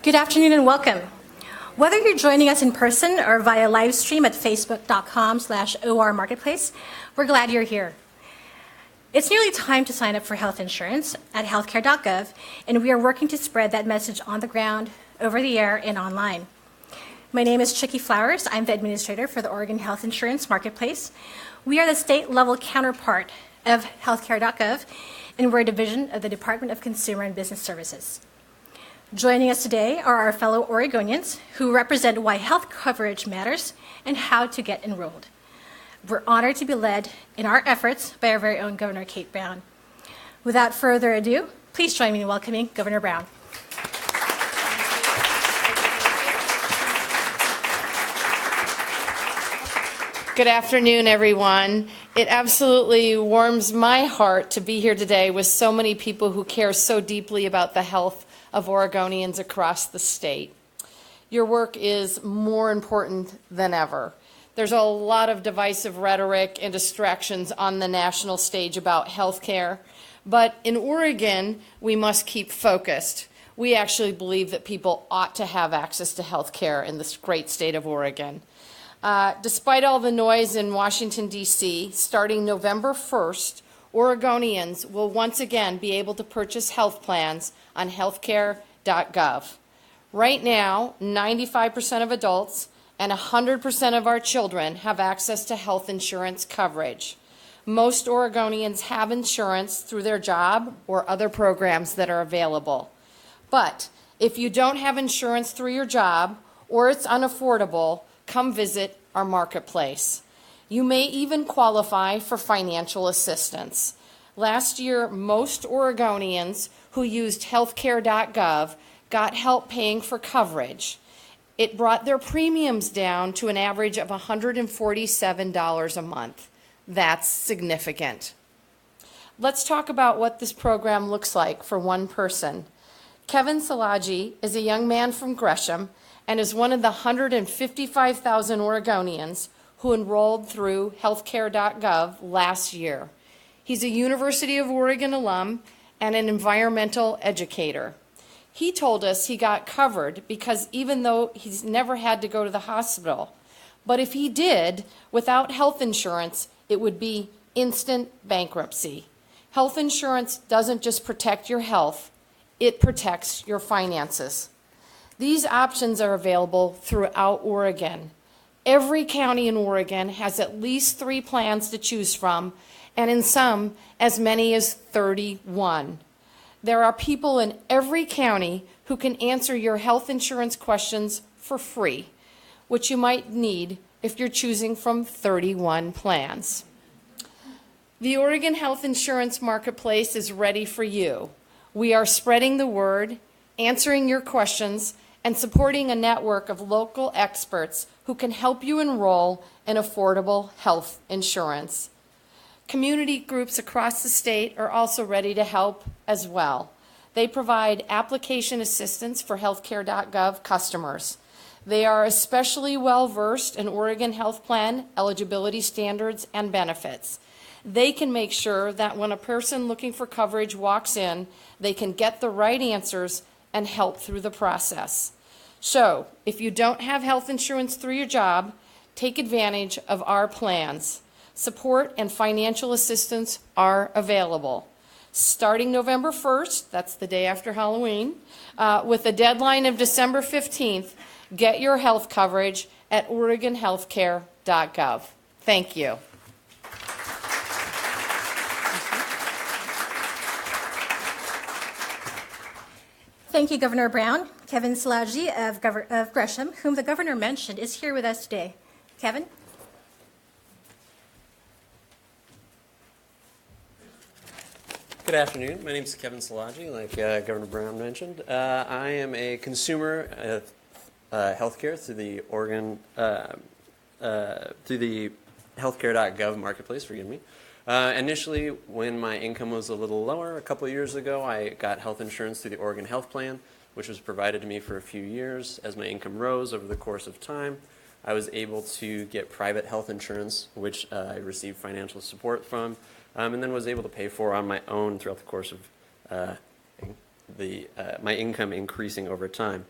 Good afternoon and welcome. Whether you're joining us in person or via live stream at facebook.com/OR Marketplace, we're glad you're here. It's nearly time to sign up for health insurance at healthcare.gov, and we are working to spread that message on the ground, over the air, and online. My name is Chicky Flowers. I'm the administrator for the Oregon Health Insurance Marketplace. We are the state-level counterpart of healthcare.gov, and we're a division of the Department of Consumer and Business Services. Joining us today are our fellow Oregonians who represent why health coverage matters and how to get enrolled. We're honored to be led in our efforts by our very own Governor Kate Brown. Without further ado, please join me in welcoming Governor Brown. Good afternoon, everyone. It absolutely warms my heart to be here today with so many people who care so deeply about the health of Oregonians across the state. Your work is more important than ever. There's a lot of divisive rhetoric and distractions on the national stage about health care, but in Oregon, we must keep focused. We actually believe that people ought to have access to health care in this great state of Oregon. Despite all the noise in Washington, D.C., starting November 1st, Oregonians will once again be able to purchase health plans on healthcare.gov. Right now, 95% of adults and 100% of our children have access to health insurance coverage. Most Oregonians have insurance through their job or other programs that are available. But if you don't have insurance through your job or it's unaffordable, come visit our marketplace. You may even qualify for financial assistance. Last year, most Oregonians who used healthcare.gov got help paying for coverage. It brought their premiums down to an average of $147 a month. That's significant. Let's talk about what this program looks like for one person. Kevin Selassie is a young man from Gresham and is one of the 155,000 Oregonians who enrolled through healthcare.gov last year. He's a University of Oregon alum and an environmental educator. He told us he got covered because even though he's never had to go to the hospital, but if he did, without health insurance, it would be instant bankruptcy. Health insurance doesn't just protect your health, it protects your finances. These options are available throughout Oregon. Every county in Oregon has at least 3 plans to choose from, and in some, as many as 31. There are people in every county who can answer your health insurance questions for free, which you might need if you're choosing from 31 plans. The Oregon Health Insurance Marketplace is ready for you. We are spreading the word, answering your questions, and supporting a network of local experts who can help you enroll in affordable health insurance. Community groups across the state are also ready to help as well. They provide application assistance for healthcare.gov customers. They are especially well-versed in Oregon health plan eligibility standards and benefits. They can make sure that when a person looking for coverage walks in, they can get the right answers and help through the process. So, if you don't have health insurance through your job, take advantage of our plans. Support and financial assistance are available. Starting November 1st, that's the day after Halloween, with a deadline of December 15th, get your health coverage at OregonHealthcare.gov. Thank you. Thank you, Governor Brown. Kevin Selassie of Gresham, whom the governor mentioned, is here with us today. Kevin? Good afternoon. My name is Kevin Selassie, like Governor Brown mentioned. I am a consumer of healthcare through the Oregon through the healthcare.gov marketplace. Forgive me. Initially, when my income was a little lower, a couple of years ago, I got health insurance through the Oregon Health Plan, which was provided to me for a few years. As my income rose over the course of time, I was able to get private health insurance, which I received financial support from, and then was able to pay for on my own throughout the course of my income increasing over time.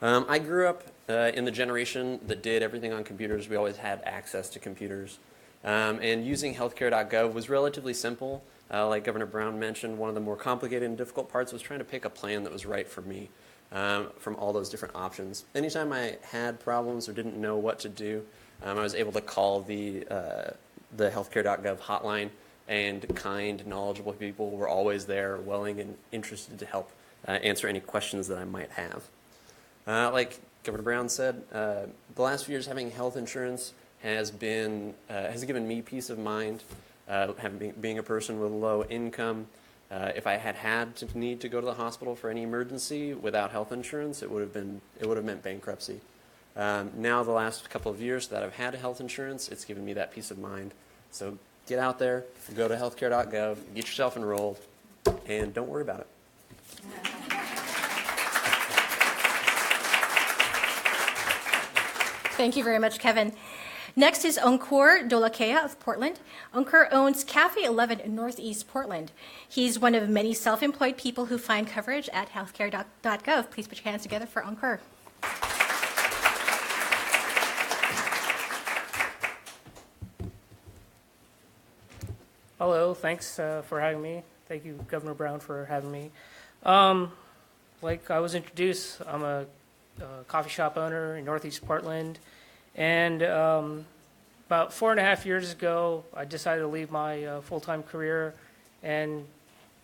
I grew up in the generation that did everything on computers. We always had access to computers. And using healthcare.gov was relatively simple. Like Governor Brown mentioned, one of the more complicated and difficult parts was trying to pick a plan that was right for me from all those different options. Anytime I had problems or didn't know what to do, I was able to call the healthcare.gov hotline, and kind, knowledgeable people were always there, willing and interested to help answer any questions that I might have. Like Governor Brown said, the last few years having health insurance has given me peace of mind. Being a person with low income, if I had to need to go to the hospital for any emergency without health insurance, it would have meant bankruptcy. Now the last couple of years that I've had health insurance, it's given me that peace of mind. So get out there, go to healthcare.gov, get yourself enrolled, and don't worry about it. Thank you very much, Kevin. Next is Ankur Dolakea of Portland. Ankur owns Cafe 11 in Northeast Portland. He's one of many self-employed people who find coverage at healthcare.gov. Please put your hands together for Ankur. Hello, thanks for having me. Thank you, Governor Brown, for having me. Like I was introduced, I'm a coffee shop owner in Northeast Portland, and about 4.5 years ago, I decided to leave my full-time career and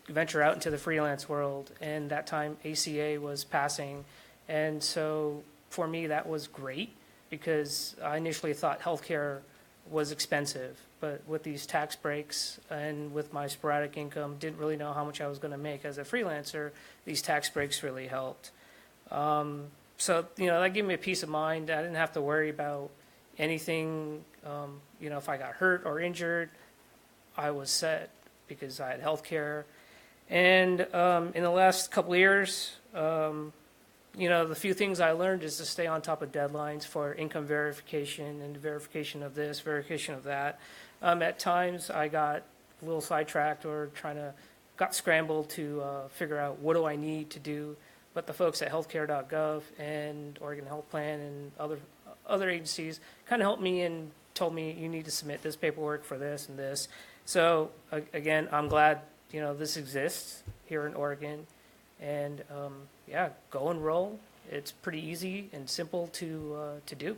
venture out into the freelance world, and that time ACA was passing, and so for me that was great because I initially thought healthcare was expensive, but with these tax breaks and with my sporadic income, didn't really know how much I was going to make as a freelancer. These tax breaks really helped. So, that gave me a peace of mind. I didn't have to worry about anything. If I got hurt or injured, I was set because I had health care. And in the last couple of years, the few things I learned is to stay on top of deadlines for income verification and verification of this, verification of that. At times, I got a little sidetracked or got scrambled to figure out what do I need to do. But the folks at healthcare.gov and Oregon Health Plan and other agencies kind of helped me and told me you need to submit this paperwork for this and this. So again, I'm glad this exists here in Oregon, and go enroll. It's pretty easy and simple to do.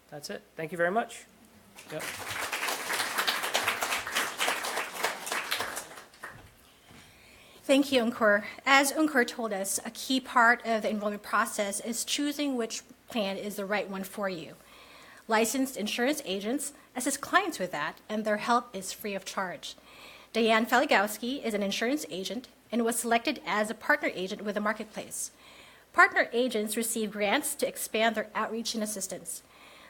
That's it. Thank you very much. Yep. Thank you, Ankur. As Ankur told us, a key part of the enrollment process is choosing which plan is the right one for you. Licensed insurance agents assist clients with that, and their help is free of charge. Diane Falkowski is an insurance agent and was selected as a partner agent with the marketplace. Partner agents receive grants to expand their outreach and assistance.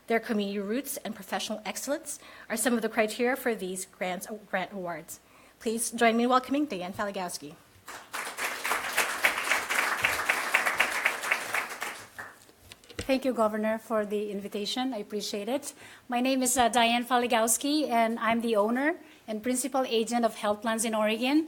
Their community roots and professional excellence are some of the criteria for these grant awards. Please join me in welcoming Diane Falkowski. Thank you, Governor, for the invitation. I appreciate it. My name is Diane Falkowski, and I'm the owner and principal agent of health plans in Oregon.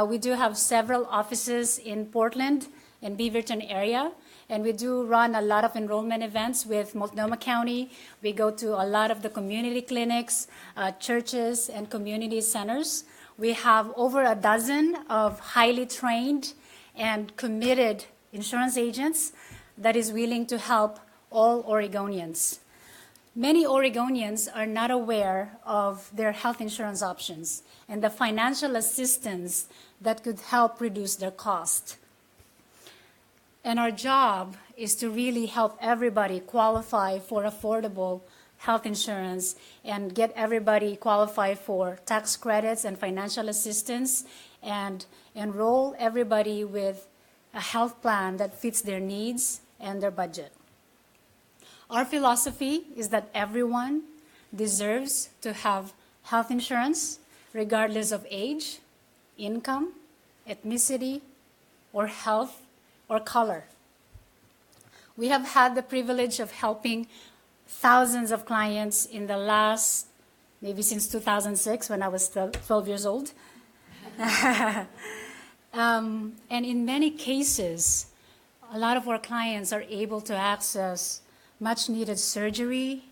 We do have several offices in Portland and Beaverton area, and we do run a lot of enrollment events with Multnomah County. We go to a lot of the community clinics, churches, and community centers. We have over a dozen of highly trained and committed insurance agents that is willing to help all Oregonians. Many Oregonians are not aware of their health insurance options and the financial assistance that could help reduce their cost. And our job is to really help everybody qualify for affordable health insurance and get everybody qualified for tax credits and financial assistance and enroll everybody with a health plan that fits their needs and their budget. Our philosophy is that everyone deserves to have health insurance regardless of age, income, ethnicity, or health or color. We have had the privilege of helping thousands of clients in the last, maybe since 2006 when I was 12 years old. And in many cases, a lot of our clients are able to access much needed surgery,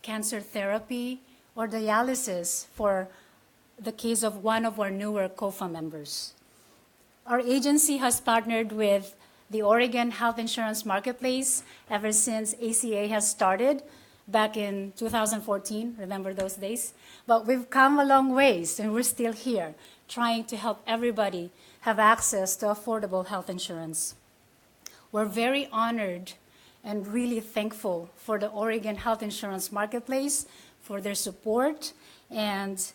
cancer therapy, or dialysis for the case of one of our newer COFA members. Our agency has partnered with the Oregon Health Insurance Marketplace ever since ACA has started back in 2014. Remember those days? But we've come a long ways, and we're still here trying to help everybody have access to affordable health insurance. We're very honored and really thankful for the Oregon Health Insurance Marketplace for their support, and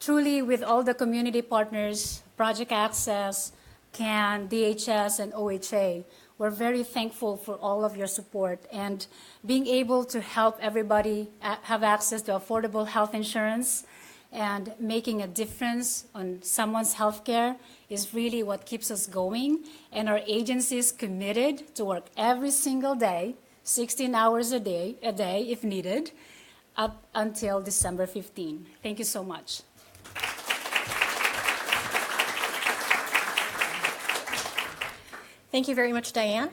truly with all the community partners, Project Access, CAN, DHS, and OHA, we're very thankful for all of your support, and being able to help everybody have access to affordable health insurance and making a difference on someone's health care is really what keeps us going. And our agency is committed to work every single day, 16 hours a day if needed, up until December 15. Thank you so much. Thank you very much, Diane.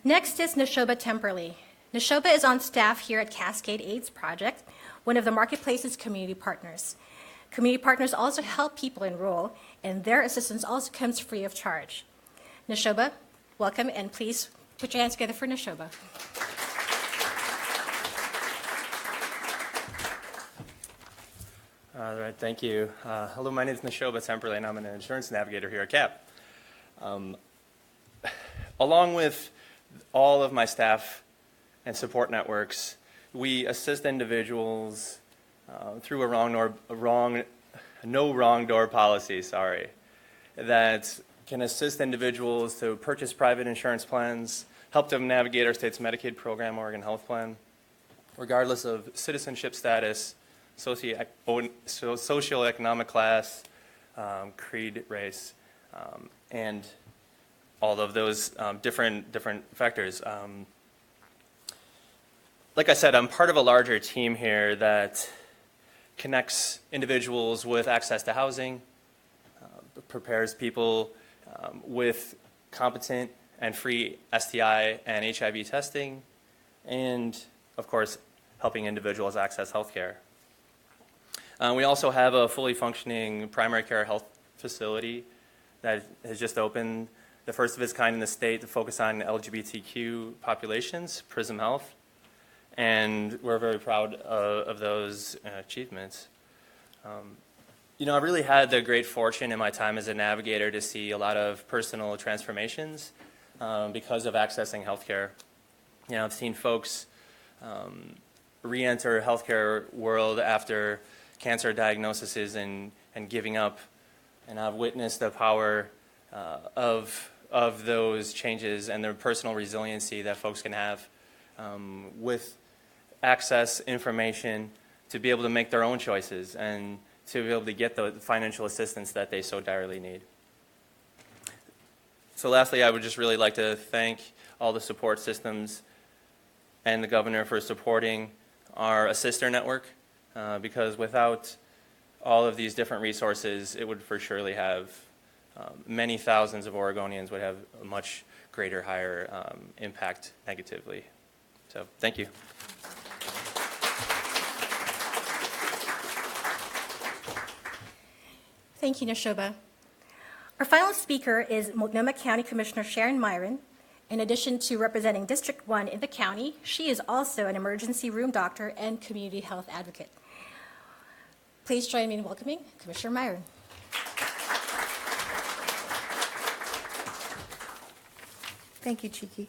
Next is Neshoba Temperley. Neshoba is on staff here at Cascade AIDS Project, one of the Marketplace's community partners. Community partners also help people enroll, and their assistance also comes free of charge. Neshoba, welcome, and please put your hands together for Neshoba. All right, thank you. Hello, my name is Neshoba Temperley, and I'm an insurance navigator here at CAP. Along with all of my staff and support networks, we assist individuals through a no wrong door policy, that can assist individuals to purchase private insurance plans, help them navigate our state's Medicaid program, Oregon Health Plan, regardless of citizenship status, socioeconomic class, creed, race, and all of those different factors. Like I said, I'm part of a larger team here that connects individuals with access to housing, prepares people with competent and free STI and HIV testing, and of course, helping individuals access health care. We also have a fully functioning primary care health facility that has just opened, the first of its kind in the state to focus on LGBTQ populations, Prism Health, and we're very proud of those achievements. You know, I really had the great fortune in my time as a navigator to see a lot of personal transformations because of accessing healthcare. You know, I've seen folks re-enter healthcare world after cancer diagnoses and giving up, and I've witnessed the power of those changes and the personal resiliency that folks can have with access information to be able to make their own choices and to be able to get the financial assistance that they so direly need. So lastly, I would just really like to thank all the support systems and the governor for supporting our Assister network, because without all of these different resources, it would for surely have many thousands of Oregonians would have a much greater, higher impact negatively. So thank you. Thank you, Neshoba. Our final speaker is Multnomah County Commissioner Sharon Myron. In addition to representing District 1 in the county, she is also an emergency room doctor and community health advocate. Please join me in welcoming Commissioner Myron. Thank you, Chiki.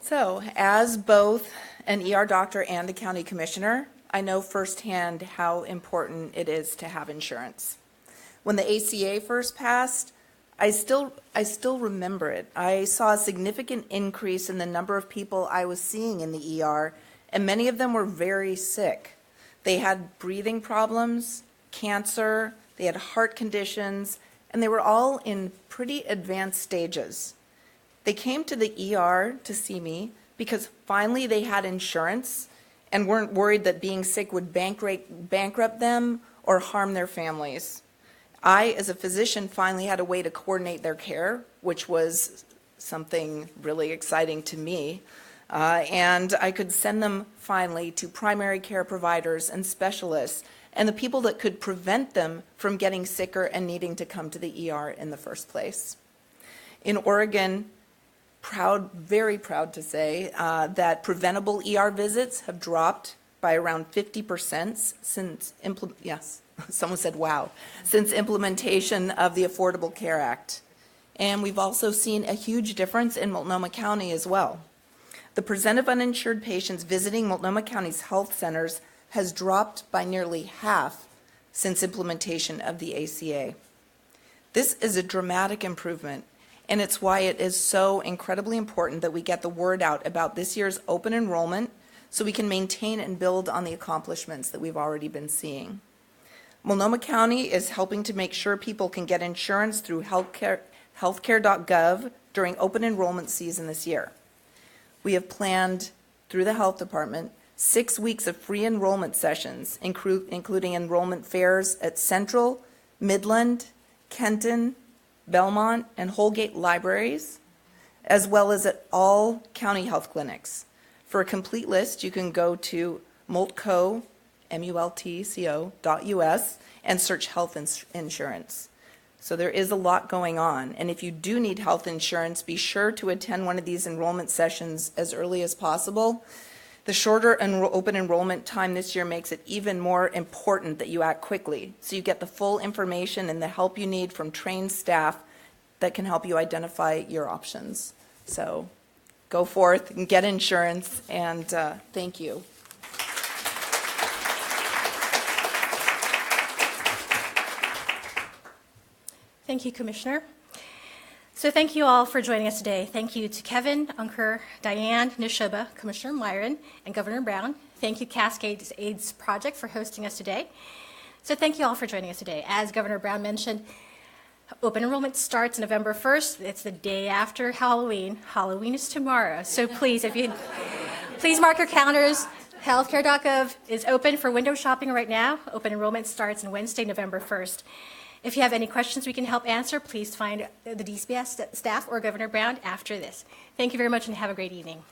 So, as both an ER doctor and a county commissioner, I know firsthand how important it is to have insurance. When the ACA first passed, I still remember it. I saw a significant increase in the number of people I was seeing in the ER, and many of them were very sick. They had breathing problems, cancer, they had heart conditions, and they were all in pretty advanced stages. They came to the ER to see me because finally they had insurance and weren't worried that being sick would bankrupt them or harm their families. I, as a physician, finally had a way to coordinate their care, which was something really exciting to me. And I could send them finally to primary care providers and specialists and the people that could prevent them from getting sicker and needing to come to the ER in the first place. In Oregon, very proud to say that preventable ER visits have dropped by around 50% since someone said wow, since implementation of the Affordable Care Act. And we've also seen a huge difference in Multnomah County as well. The percent of uninsured patients visiting Multnomah County's health centers has dropped by nearly half since implementation of the ACA. This is a dramatic improvement, and it's why it is so incredibly important that we get the word out about this year's open enrollment so we can maintain and build on the accomplishments that we've already been seeing. Multnomah County is helping to make sure people can get insurance through healthcare.gov during open enrollment season this year. We have planned, through the health department, 6 weeks of free enrollment sessions, including enrollment fairs at Central, Midland, Kenton, Belmont, and Holgate libraries, as well as at all county health clinics. For a complete list, you can go to multco, multco.us, and search health insurance. So there is a lot going on, and if you do need health insurance, be sure to attend one of these enrollment sessions as early as possible. The shorter open enrollment time this year makes it even more important that you act quickly, so you get the full information and the help you need from trained staff that can help you identify your options. So go forth and get insurance, and thank you. Thank you, Commissioner. So thank you all for joining us today. Thank you to Kevin, Unker, Diane, Neshoba, Commissioner Myron, and Governor Brown. Thank you, Cascades AIDS Project, for hosting us today. So thank you all for joining us today. As Governor Brown mentioned, open enrollment starts November 1st. It's the day after Halloween. Halloween is tomorrow. So please, please mark your calendars. Healthcare.gov is open for window shopping right now. Open enrollment starts on Wednesday, November 1st. If you have any questions we can help answer, please find the DCBS staff or Governor Brown after this. Thank you very much and have a great evening.